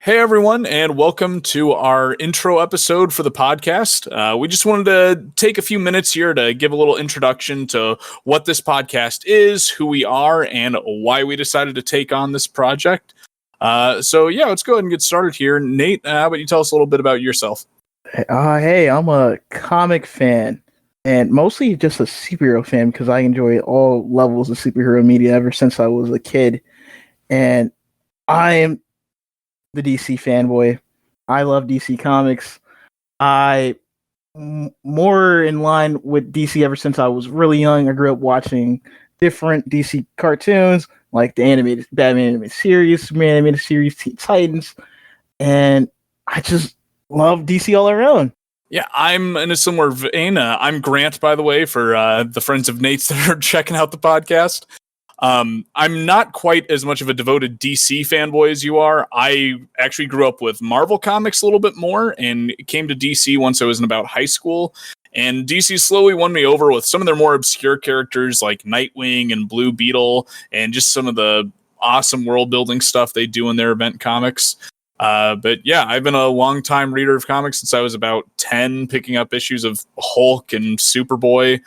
Hey everyone, and welcome to our intro episode for the podcast. We just wanted to take a few minutes here to give a little introduction to what this podcast is, who we are, and why we decided to take on this project. Let's go ahead and get started here. Nate, how about you tell us a little bit about yourself? Hey, I'm a comic fan, and mostly just a superhero fan because I enjoy all levels of superhero media ever since I was a kid. And I am the DC fanboy. I love DC Comics. More in line with DC ever since I was really young. I grew up watching different DC cartoons like the animated Batman animated series, Superman animated series, Teen Titans, and I just love DC all around. Yeah, I'm in a similar vein. I'm Grant, by the way, for the friends of Nate's that are checking out the podcast. I'm not quite as much of a devoted DC fanboy as you are. I actually grew up with Marvel Comics a little bit more and came to DC once I was in about high school. And DC slowly won me over with some of their more obscure characters like Nightwing and Blue Beetle and just some of the awesome world building stuff they do in their event comics. But yeah, I've been a long time reader of comics since I was about 10, picking up issues of Hulk and Superboy.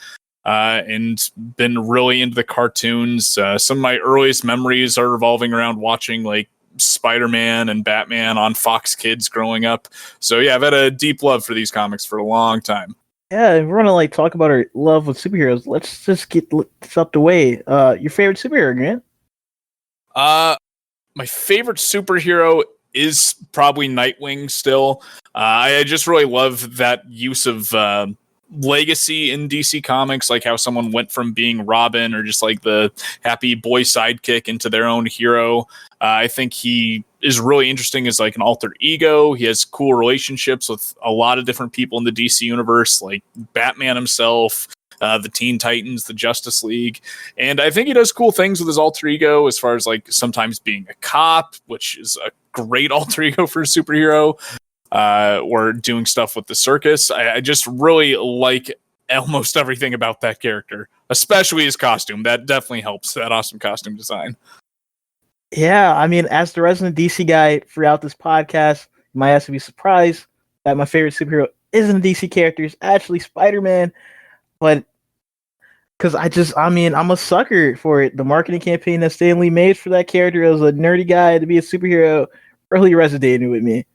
And been really into the cartoons. Some of my earliest memories are revolving around watching like Spider-Man and Batman on Fox Kids growing up. So yeah, I've had a deep love for these comics for a long time. Yeah, if we're gonna talk about our love with superheroes, let's just get this up the way. Your favorite superhero, Grant? My favorite superhero is probably Nightwing still. I just really love that use of legacy in DC Comics, like how someone went from being Robin or just like the happy boy sidekick into their own hero. I think he is really interesting as like an alter ego. He has cool relationships with a lot of different people in the DC universe, like Batman himself, the Teen Titans, the Justice League. And I think he does cool things with his alter ego as far as like sometimes being a cop, which is a great alter ego for a superhero. Or doing stuff with the circus. I just really like almost everything about that character, especially his costume. That definitely helps, that awesome costume design. Yeah, I mean, as the resident DC guy throughout this podcast, you might actually be surprised that my favorite superhero isn't a DC character, it's actually Spider-Man. But because I'm a sucker for it. The marketing campaign that Stan Lee made for that character as a nerdy guy to be a superhero really resonated with me.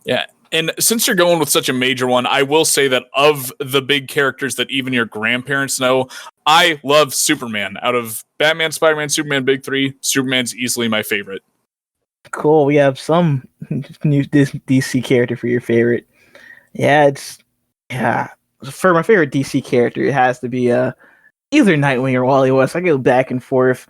Yeah, and since you're going with such a major one, I will say that of the big characters that even your grandparents know, I love Superman. Out of Batman, Spider-Man, Superman, big three, Superman's easily my favorite. Cool, we have some new DC character for your favorite. Yeah, for my favorite DC character, it has to be either Nightwing or Wally West. I go back and forth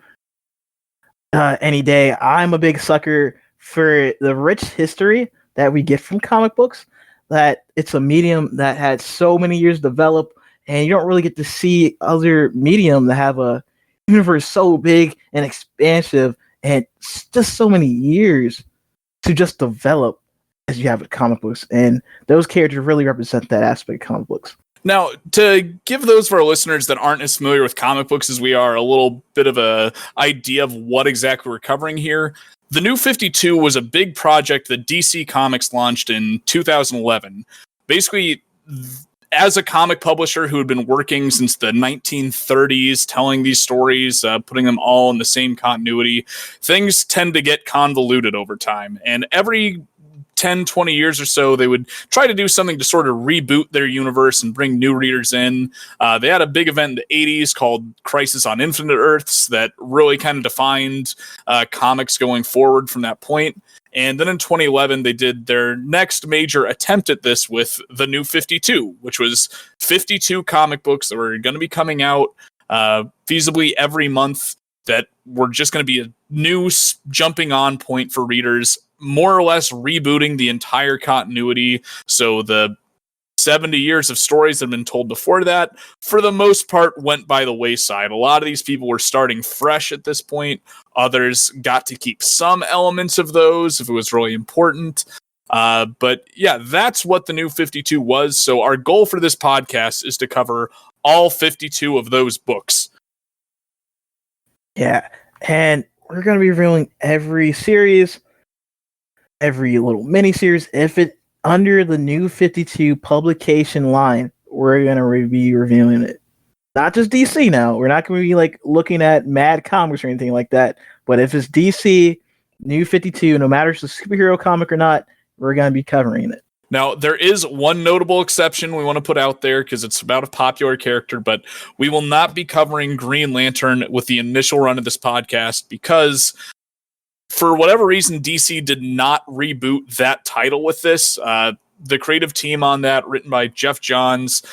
any day. I'm a big sucker for the rich history that we get from comic books, that it's a medium that had so many years developed, and you don't really get to see other medium that have a universe so big and expansive and just so many years to just develop as you have with comic books. And those characters really represent that aspect of comic books. Now, to give those of our listeners that aren't as familiar with comic books as we are a little bit of a idea of what exactly we're covering here, the New 52 was a big project that DC Comics launched in 2011. Basically, as a comic publisher who had been working since the 1930s, telling these stories, putting them all in the same continuity, things tend to get convoluted over time. And every 10, 20 years or so, they would try to do something to sort of reboot their universe and bring new readers in. They had a big event in the 80s called Crisis on Infinite Earths that really kind of defined comics going forward from that point. And then in 2011, they did their next major attempt at this with the New 52, which was 52 comic books that were going to be coming out feasibly every month that were just going to be a new jumping on point for readers, more or less rebooting the entire continuity. So the 70 years of stories that have been told before that, for the most part, went by the wayside. A lot of these people were starting fresh at this point. Others got to keep some elements of those if it was really important. But yeah, that's what the New 52 was. So our goal for this podcast is to cover all 52 of those books. Yeah, and we're going to be reviewing every series every little miniseries. If it under the New 52 publication line, we're gonna be reviewing it. Not just DC now. We're not gonna be like looking at Mad Comics or anything like that. But if it's DC, New 52, no matter if it's a superhero comic or not, we're gonna be covering it. Now, there is one notable exception we want to put out there because it's about a popular character, but we will not be covering Green Lantern with the initial run of this podcast because for whatever reason, DC did not reboot that title with this. The creative team on that, written by Jeff Johns,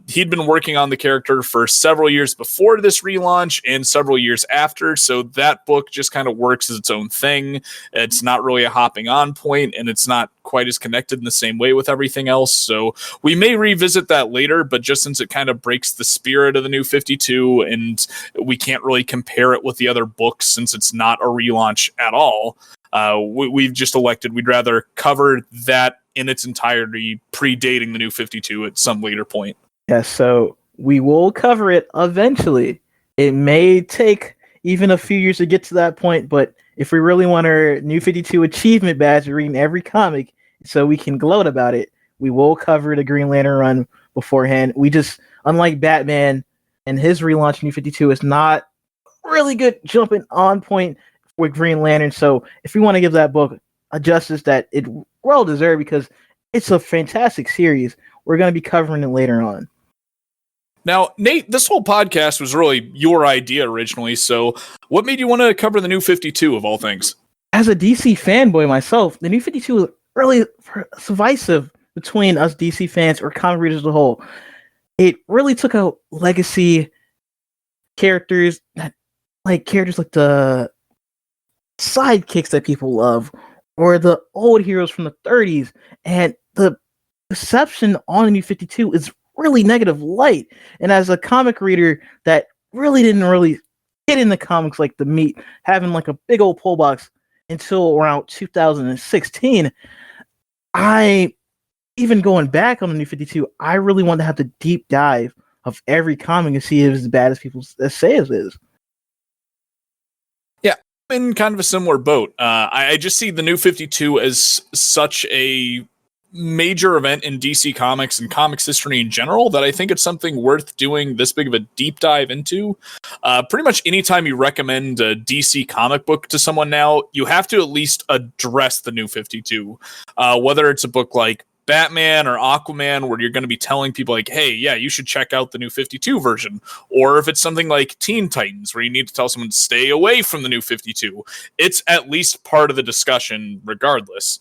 he'd been working on the character for several years before this relaunch and several years after, so that book just kind of works as its own thing. It's not really a hopping on point, and it's not quite as connected in the same way with everything else, so we may revisit that later, but just since it kind of breaks the spirit of the New 52, and we can't really compare it with the other books since it's not a relaunch at all, we've just elected we'd rather cover that in its entirety, predating the New 52 at some later point. Yes, so we will cover it eventually. It may take even a few years to get to that point, but if we really want our New 52 achievement badge, reading every comic so we can gloat about it, we will cover the Green Lantern run beforehand. We just, unlike Batman and his relaunch New 52, is not really good jumping on point with Green Lantern. So if we want to give that book a justice that it well deserved because it's a fantastic series, we're going to be covering it later on. Now, Nate, this whole podcast was really your idea originally, so what made you want to cover the New 52 of all things? As a DC fanboy myself, the New 52 was really divisive between us DC fans or comic readers as a whole. It really took out legacy characters, like the sidekicks that people love, or the old heroes from the 30s, and the reception on the New 52 is really negative light. And as a comic reader that really didn't really get in the comics like the meat, having like a big old pull box until around 2016, I, even going back on the New 52, I really want to have the deep dive of every comic and see if it's as bad as people say it is. In kind of a similar boat. I just see the New 52 as such a major event in DC Comics and comics history in general that I think it's something worth doing this big of a deep dive into. Pretty much anytime you recommend a DC comic book to someone now, you have to at least address the New 52. Whether it's a book like Batman or Aquaman, where you're going to be telling people like, hey, yeah, you should check out the New 52 version. Or if it's something like Teen Titans, where you need to tell someone to stay away from the New 52, it's at least part of the discussion regardless.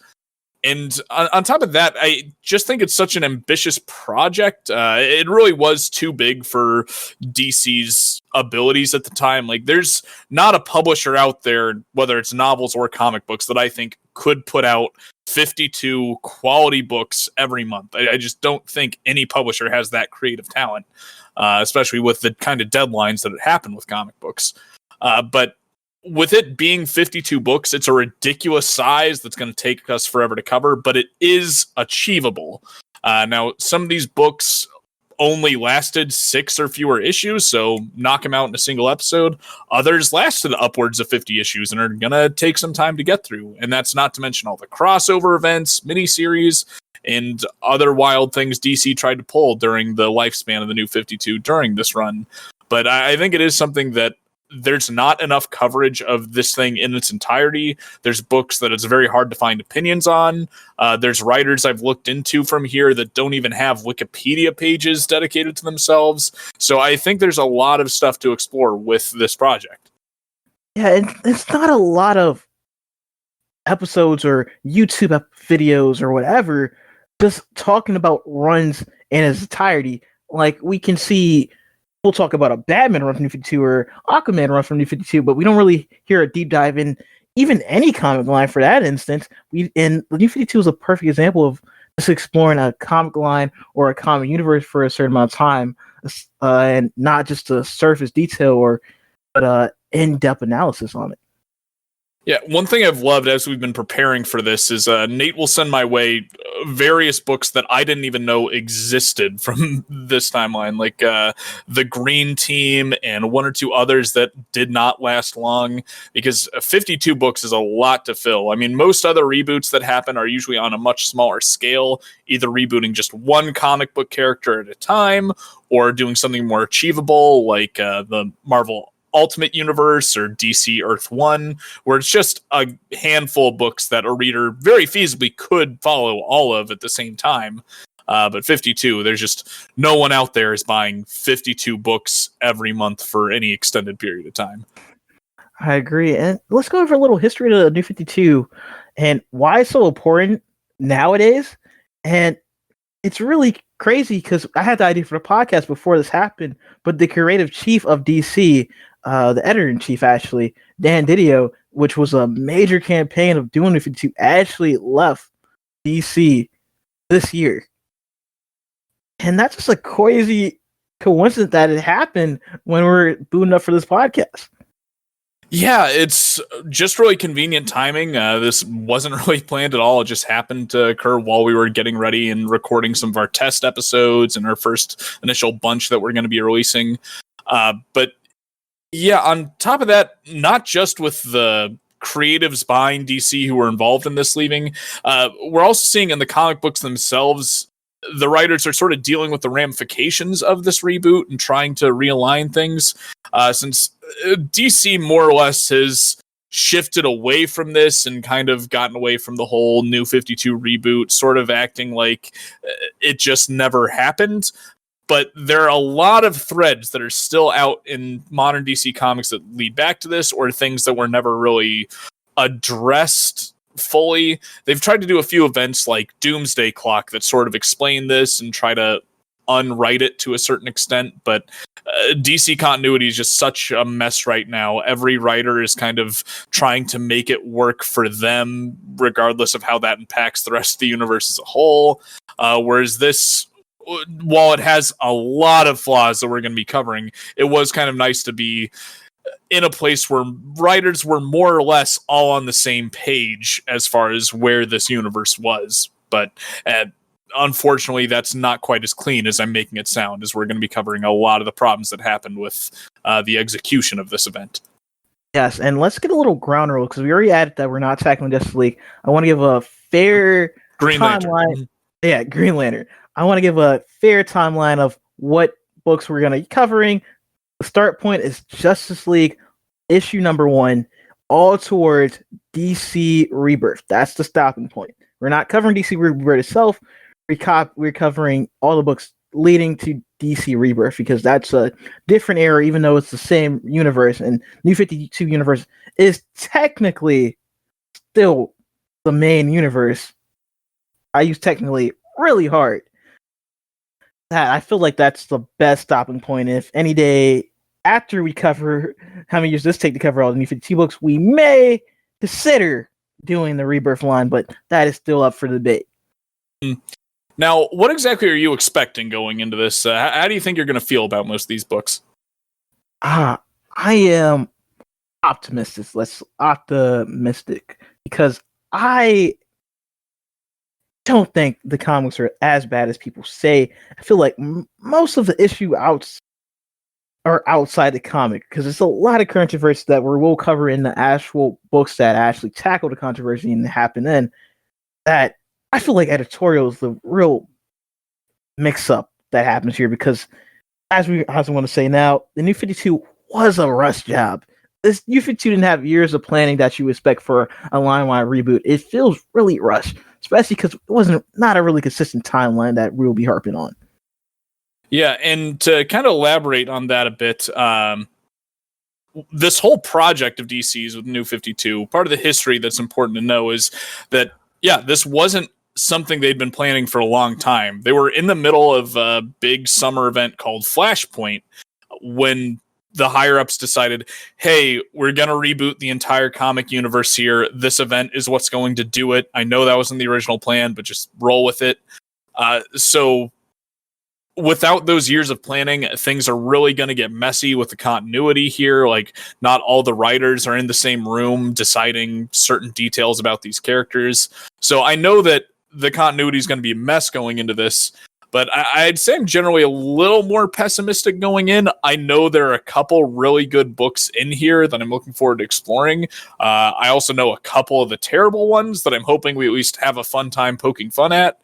And on top of that, I just think it's such an ambitious project. It really was too big for DC's abilities at the time. Like, there's not a publisher out there, whether it's novels or comic books, that I think could put out 52 quality books every month. I just don't think any publisher has that creative talent, especially with the kind of deadlines that happen with comic books. But with it being 52 books, it's a ridiculous size that's going to take us forever to cover, but it is achievable. Now, some of these books only lasted 6 or fewer issues, so knock them out in a single episode. Others lasted upwards of 50 issues and are going to take some time to get through. And that's not to mention all the crossover events, miniseries, and other wild things DC tried to pull during the lifespan of the New 52 during this run. But I think it is something that there's not enough coverage of this thing in its entirety. There's books that it's very hard to find opinions on. There's writers I've looked into from here that don't even have Wikipedia pages dedicated to themselves. So I think there's a lot of stuff to explore with this project. Yeah, it's not a lot of episodes or YouTube videos or whatever just talking about runs in its entirety. Like, we can see we'll talk about a Batman run from New 52 or Aquaman run from New 52, but we don't really hear a deep dive in even any comic line for that instance. And the New 52 is a perfect example of just exploring a comic line or a comic universe for a certain amount of time, and not just a surface detail but in-depth analysis on it. Yeah, one thing I've loved as we've been preparing for this is Nate will send my way various books that I didn't even know existed from this timeline, like the Green Team and one or two others that did not last long, because 52 books is a lot to fill. I mean, most other reboots that happen are usually on a much smaller scale, either rebooting just one comic book character at a time or doing something more achievable like the Marvel Ultimate Universe or DC Earth 1, where it's just a handful of books that a reader very feasibly could follow all of at the same time. But 52, there's just no one out there is buying 52 books every month for any extended period of time. I agree. And let's go over a little history of the New 52 and why it's so important nowadays. And it's really crazy because I had the idea for the podcast before this happened, but the creative chief of DC, the editor-in-chief, actually, Dan Didio, which was a major campaign of doing New 52, actually left DC this year. And that's just a crazy coincidence that it happened when we're booting up for this podcast. Yeah, it's just really convenient timing. This wasn't really planned at all. It just happened to occur while we were getting ready and recording some of our test episodes and our first initial bunch that we're going to be releasing. But yeah, on top of that, not just with the creatives behind DC who were involved in this leaving, we're also seeing in the comic books themselves, the writers are sort of dealing with the ramifications of this reboot and trying to realign things, since DC more or less has shifted away from this and kind of gotten away from the whole New 52 reboot, sort of acting like it just never happened. But there are a lot of threads that are still out in modern DC comics that lead back to this, or things that were never really addressed fully. They've tried to do a few events like Doomsday Clock that sort of explain this and try to unwrite it to a certain extent, but DC continuity is just such a mess right now. Every writer is kind of trying to make it work for them, regardless of how that impacts the rest of the universe as a whole. Whereas this, while it has a lot of flaws that we're going to be covering, it was kind of nice to be in a place where writers were more or less all on the same page as far as where this universe was. But unfortunately, that's not quite as clean as I'm making it sound, as we're going to be covering a lot of the problems that happened with the execution of this event. Yes, and let's get a little ground rule, because we already added that we're not tackling Justice League. I want to give a fair Green timeline. Lantern. Yeah, Green Lantern. I want to give a fair timeline of what books we're going to be covering. The start point is Justice League issue number 1, all towards DC Rebirth. That's the stopping point. We're not covering DC Rebirth itself. We're covering all the books leading to DC Rebirth, because that's a different era, even though it's the same universe. And New 52 universe is technically still the main universe. I use technically really hard. I feel like that's the best stopping point. If any day after we cover how many years this take to cover all the New 52 books, we may consider doing the Rebirth line, but that is still up for debate. Now, what exactly are you expecting going into this? How do you think you're going to feel about most of these books? I am optimistic. Because I don't think the comics are as bad as people say. I feel like most of the issue are outside the comic, because there's a lot of controversy that we'll cover in the actual books that actually tackle the controversy and happen then. That I feel like editorial is the real mix-up that happens here, because as I want to say now, the New 52 was a rush job. This New 52 didn't have years of planning that you expect for a line-wide reboot. It feels really rushed, especially because it wasn't not a really consistent timeline that we'll be harping on. Yeah, and to kind of elaborate on that a bit, this whole project of DC's with New 52, part of the history that's important to know is that, yeah, this wasn't something they'd been planning for a long time. They were in the middle of a big summer event called Flashpoint when the higher-ups decided, hey, we're going to reboot the entire comic universe here. This event is what's going to do it. I know that wasn't the original plan, but just roll with it. So without those years of planning, things are really going to get messy with the continuity here. Like, not all the writers are in the same room deciding certain details about these characters. So I know that the continuity is going to be a mess going into this. But I'd say I'm generally a little more pessimistic going in. I know there are a couple really good books in here that I'm looking forward to exploring. I also know a couple of the terrible ones that I'm hoping we at least have a fun time poking fun at.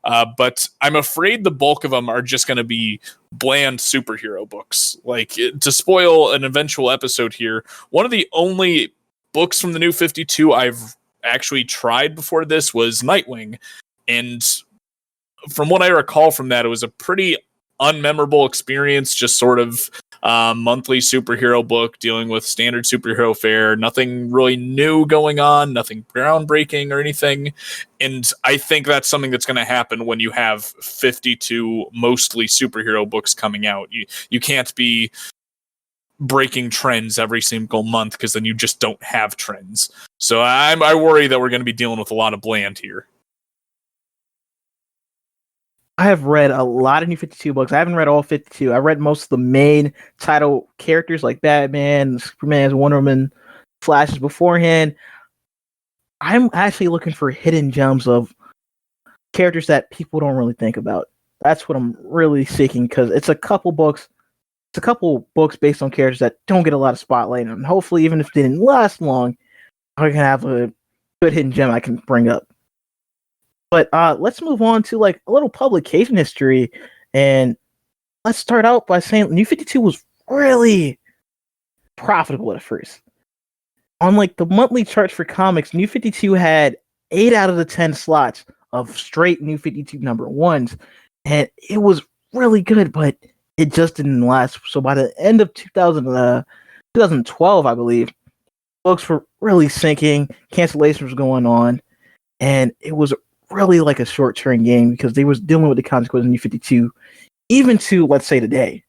But I'm afraid the bulk of them are just going to be bland superhero books. Like, to spoil an eventual episode here, one of the only books from the New 52 I've actually tried before this was Nightwing. And from what I recall from that, it was a pretty unmemorable experience, just sort of monthly superhero book dealing with standard superhero fare, nothing really new going on, nothing groundbreaking or anything. And I think that's something that's going to happen when you have 52 mostly superhero books coming out. You can't be breaking trends every single month, because then you just don't have trends. So I worry that we're going to be dealing with a lot of bland here. I have read a lot of New 52 books. I haven't read all 52. I read most of the main title characters like Batman, Superman, Wonder Woman, Flashes beforehand. I'm actually looking for hidden gems of characters that people don't really think about. That's what I'm really seeking, because it's a couple books based on characters that don't get a lot of spotlight, and hopefully, even if they didn't last long, I can have a good hidden gem I can bring up. But let's move on to like a little publication history, and let's start out by saying New 52 was really profitable at first. On like the monthly charts for comics, New 52 had 8 out of the 10 slots of straight New 52 number ones, and it was really good, but it just didn't last. So by the end of 2012, I believe, books were really sinking, cancellations were going on, and it was really like a short-term game, because they was dealing with the consequences of New 52, even to, let's say, today.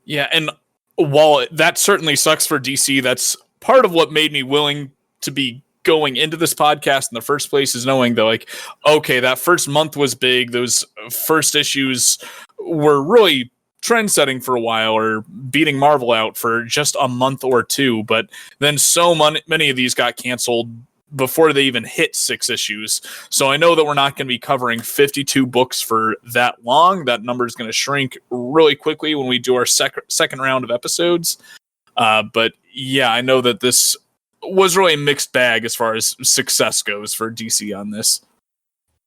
Yeah, and while that certainly sucks for DC, that's part of what made me willing to be going into this podcast in the first place, is knowing that, like, okay, that first month was big. Those first issues were really trend-setting for a while, or beating Marvel out for just a month or two, but then so many of these got canceled before they even hit 6 issues. So I know that we're not going to be covering 52 books for that long. That number is going to shrink really quickly when we do our second round of episodes. But yeah, I know that this was really a mixed bag as far as success goes for DC on this.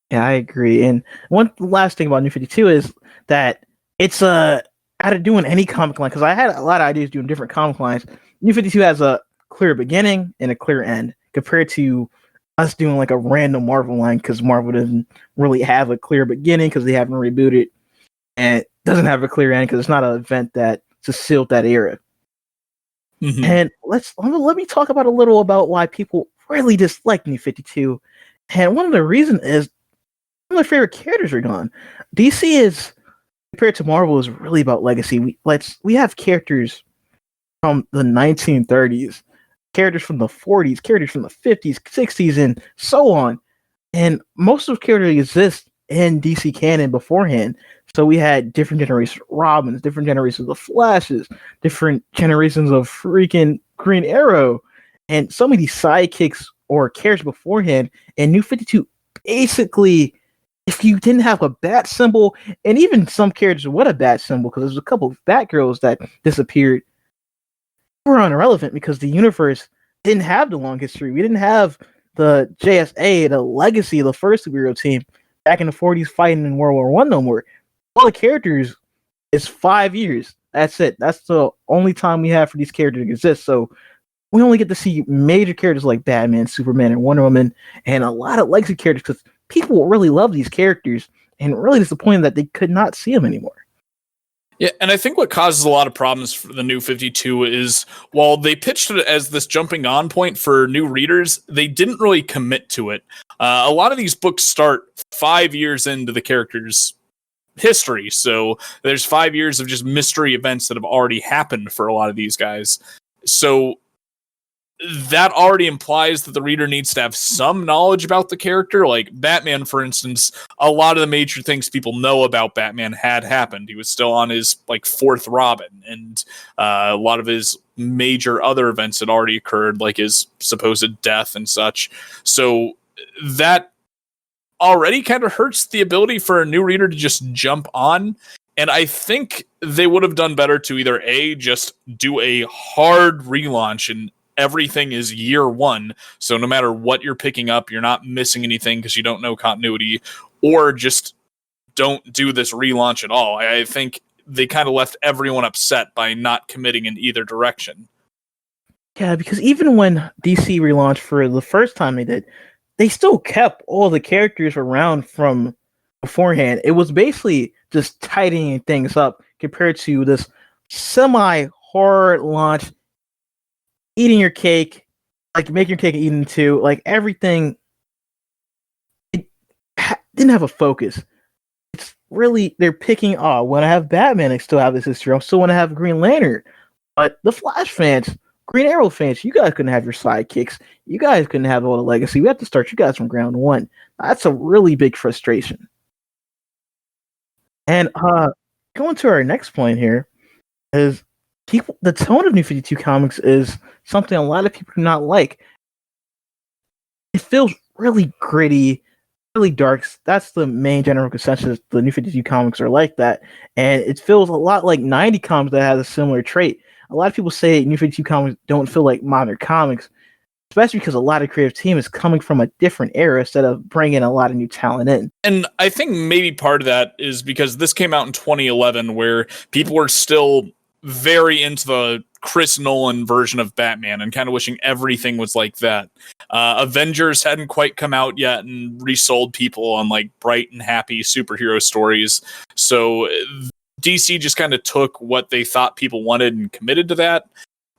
Yeah, I agree. And one last thing about New 52 is that it's out of doing any comic line, because I had a lot of ideas doing different comic lines. New 52 has a clear beginning and a clear end, compared to us doing like a random Marvel line, because Marvel doesn't really have a clear beginning because they haven't rebooted, and it doesn't have a clear end because it's not an event that just sealed that era. Mm-hmm. And let me talk about a little about why people really dislike New 52. And one of the reasons is one of their favorite characters are gone. DC is, compared to Marvel, is really about legacy. We have characters from the 1930s, characters from the 40s, characters from the 50s, 60s, and so on. And most of those characters exist in DC canon beforehand. So we had different generations of Robins, different generations of Flashes, different generations of freaking Green Arrow, and so many sidekicks or characters beforehand. And New 52, basically, if you didn't have a bat symbol, and even some characters with a bat symbol, because there's a couple of Batgirls that disappeared, were irrelevant, because the universe didn't have the long history. We didn't have the JSA, the legacy of the first superhero team back in the 40s fighting in World War I no more. All the characters is 5 years. That's it. That's the only time we have for these characters to exist. So we only get to see major characters like Batman, Superman, and Wonder Woman, and a lot of legacy characters, because people really love these characters, and really disappointed that they could not see them anymore. Yeah, and I think what causes a lot of problems for the New 52 is, while they pitched it as this jumping on point for new readers, they didn't really commit to it. A lot of these books start 5 years into the character's history, so there's 5 years of just mystery events that have already happened for a lot of these guys. So that already implies that the reader needs to have some knowledge about the character. Like Batman, for instance, a lot of the major things people know about Batman had happened. He was still on his like 4th Robin, and a lot of his major other events had already occurred, like his supposed death and such. So that already kind of hurts the ability for a new reader to just jump on. And I think they would have done better to either A, just do a hard relaunch and everything is year one. So no matter what you're picking up, you're not missing anything because you don't know continuity, or just don't do this relaunch at all. I think they kind of left everyone upset by not committing in either direction. Yeah, because even when DC relaunched for the first time they did, they still kept all the characters around from beforehand. It was basically just tidying things up compared to this semi-hard launch, eating your cake, like making your cake and eating it too, like everything. It didn't have a focus. It's really, they're picking, when I have Batman, I still have this history. I still want to have Green Lantern. But the Flash fans, Green Arrow fans, you guys couldn't have your sidekicks. You guys couldn't have all the legacy. We have to start you guys from ground one. That's a really big frustration. And going to our next point here is the tone of New 52 Comics is something a lot of people do not like. It feels really gritty, really dark. That's the main general consensus. The New 52 Comics are like that. And it feels a lot like 90 Comics that has a similar trait. A lot of people say New 52 Comics don't feel like modern comics, especially because a lot of creative team is coming from a different era instead of bringing a lot of new talent in. And I think maybe part of that is because this came out in 2011, where people were still very into the Chris Nolan version of Batman and kind of wishing everything was like that. Avengers hadn't quite come out yet and resold people on like bright and happy superhero stories. So DC just kind of took what they thought people wanted and committed to that.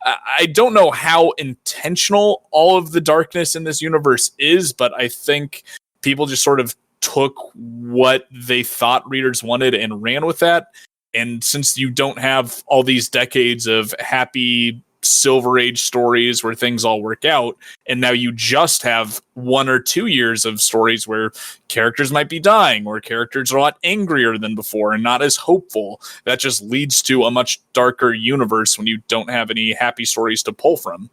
I don't know how intentional all of the darkness in this universe is, but I think people just sort of took what they thought readers wanted and ran with that. And since you don't have all these decades of happy Silver Age stories where things all work out, and now you just have 1 or 2 years of stories where characters might be dying or characters are a lot angrier than before and not as hopeful, that just leads to a much darker universe when you don't have any happy stories to pull from.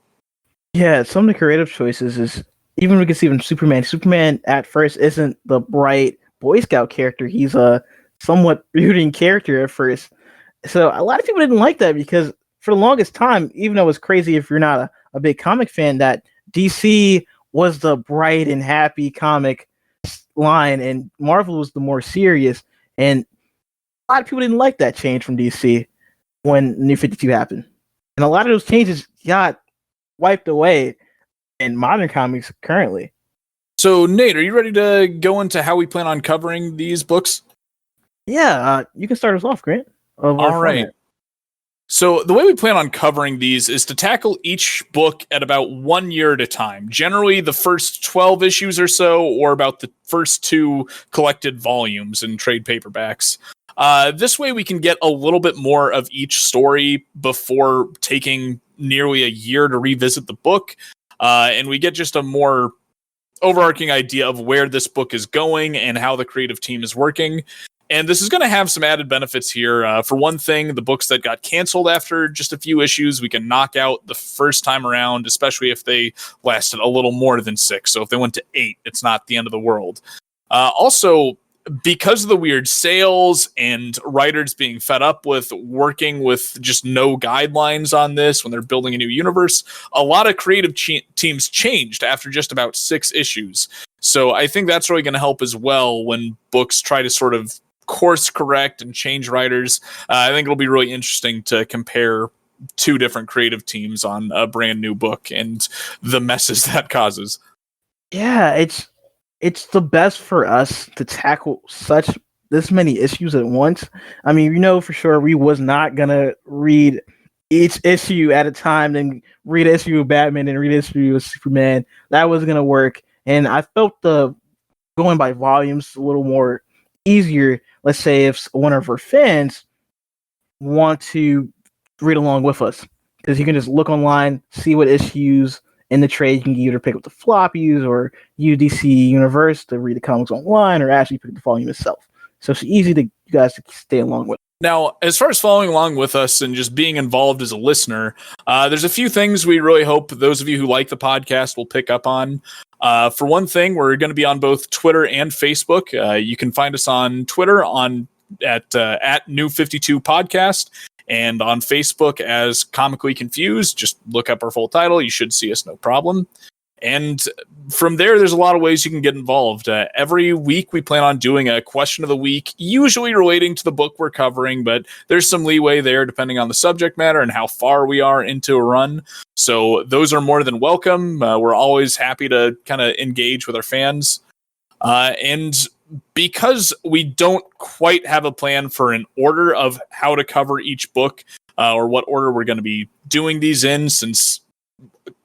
Yeah, some of the creative choices is, even we can see from Superman. Superman at first isn't the bright Boy Scout character. He's a somewhat brooding character at first. So a lot of people didn't like that because for the longest time, even though it's crazy if you're not a big comic fan, that DC was the bright and happy comic line and Marvel was the more serious. And a lot of people didn't like that change from DC when New 52 happened. And a lot of those changes got wiped away in modern comics currently. So, Nate, are you ready to go into how we plan on covering these books? Yeah, you can start us off, Grant. All right. Format. So the way we plan on covering these is to tackle each book at about 1 year at a time. Generally, the first 12 issues or so, or about the first 2 collected volumes in trade paperbacks. This way we can get a little bit more of each story before taking nearly a year to revisit the book. And we get just a more overarching idea of where this book is going and how the creative team is working. And this is going to have some added benefits here. For one thing, the books that got canceled after just a few issues, we can knock out the first time around, especially if they lasted a little more than 6. So if they went to 8, it's not the end of the world. Also, because of the weird sales and writers being fed up with working with just no guidelines on this when they're building a new universe, a lot of creative teams changed after just about 6 issues. So I think that's really going to help as well when books try to sort of course correct and change writers. I think it'll be really interesting to compare 2 different creative teams on a brand new book and the messes that causes. Yeah, it's the best for us to tackle this many issues at once. I mean, you know for sure we was not gonna read each issue at a time, then read an issue of Batman and read an issue of Superman. That wasn't gonna work. And I felt the going by volumes a little more easier. Let's say if one of our fans want to read along with us, because you can just look online, see what issues in the trade. You can either pick up the floppies or use DC Universe to read the comics online, or actually pick up the volume itself. So it's easy to you guys to stay along with. Now, as far as following along with us and just being involved as a listener, there's a few things we really hope those of you who like the podcast will pick up on. For one thing, we're going to be on both Twitter and Facebook. You can find us on Twitter at New 52 Podcast, and on Facebook as Comically Confused. Just look up our full title. You should see us, no problem. And from there's a lot of ways you can get involved. Every week we plan on doing a question of the week, usually relating to the book we're covering, but there's some leeway there depending on the subject matter and how far we are into a run. So those are more than welcome. We're always happy to kind of engage with our fans. And because we don't quite have a plan for an order of how to cover each book or what order we're going to be doing these in, since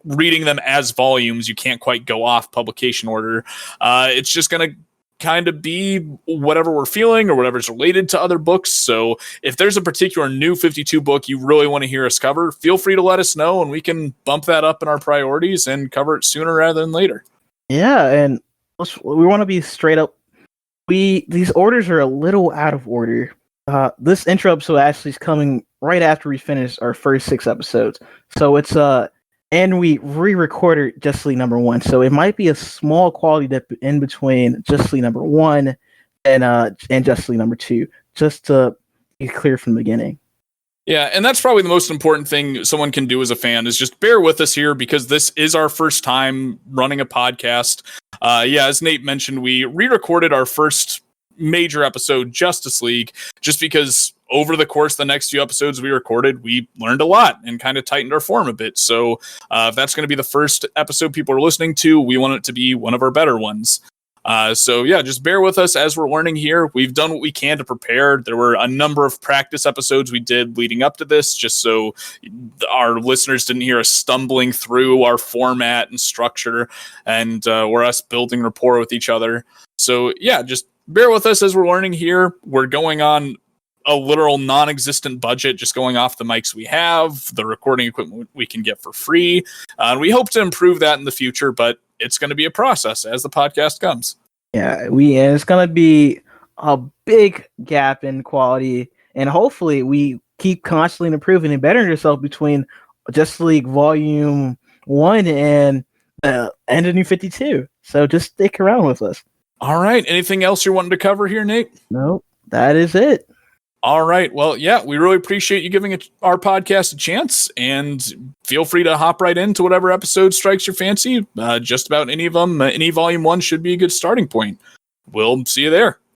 reading them as volumes, you can't quite go off publication order. It's just going to kind of be whatever we're feeling or whatever's related to other books. So if there's a particular New 52 book you really want to hear us cover, feel free to let us know and we can bump that up in our priorities and cover it sooner rather than later. Yeah, and we want to be straight up. These orders are a little out of order. This intro episode actually is coming right after we finish our first 6 episodes. So it's and we re-recorded Justice League number 1. So it might be a small quality dip in between Justice League number 1 and Justice League number 2, just to be clear from the beginning. Yeah, and that's probably the most important thing someone can do as a fan is just bear with us here because this is our first time running a podcast. As Nate mentioned, we re-recorded our first major episode, Justice League, just because over the course of the next few episodes we recorded, we learned a lot and kind of tightened our form a bit. So if that's going to be the first episode people are listening to, we want it to be one of our better ones. Just bear with us as we're learning here. We've done what we can to prepare. There were a number of practice episodes we did leading up to this, just so our listeners didn't hear us stumbling through our format and structure, and we're us building rapport with each other. So just bear with us as we're learning here. We're going on a literal non-existent budget, just going off the mics we have, the recording equipment we can get for free. We hope to improve that in the future, but it's going to be a process as the podcast comes. Yeah, and it's going to be a big gap in quality, and hopefully we keep constantly improving and bettering yourself between Justice League Volume 1 and end of New 52. So just stick around with us. All right. Anything else you're wanting to cover here, Nate? Nope, that is it. All right. Well, we really appreciate you giving our podcast a chance, and feel free to hop right into whatever episode strikes your fancy. Just about any of them, any Volume 1 should be a good starting point. We'll see you there.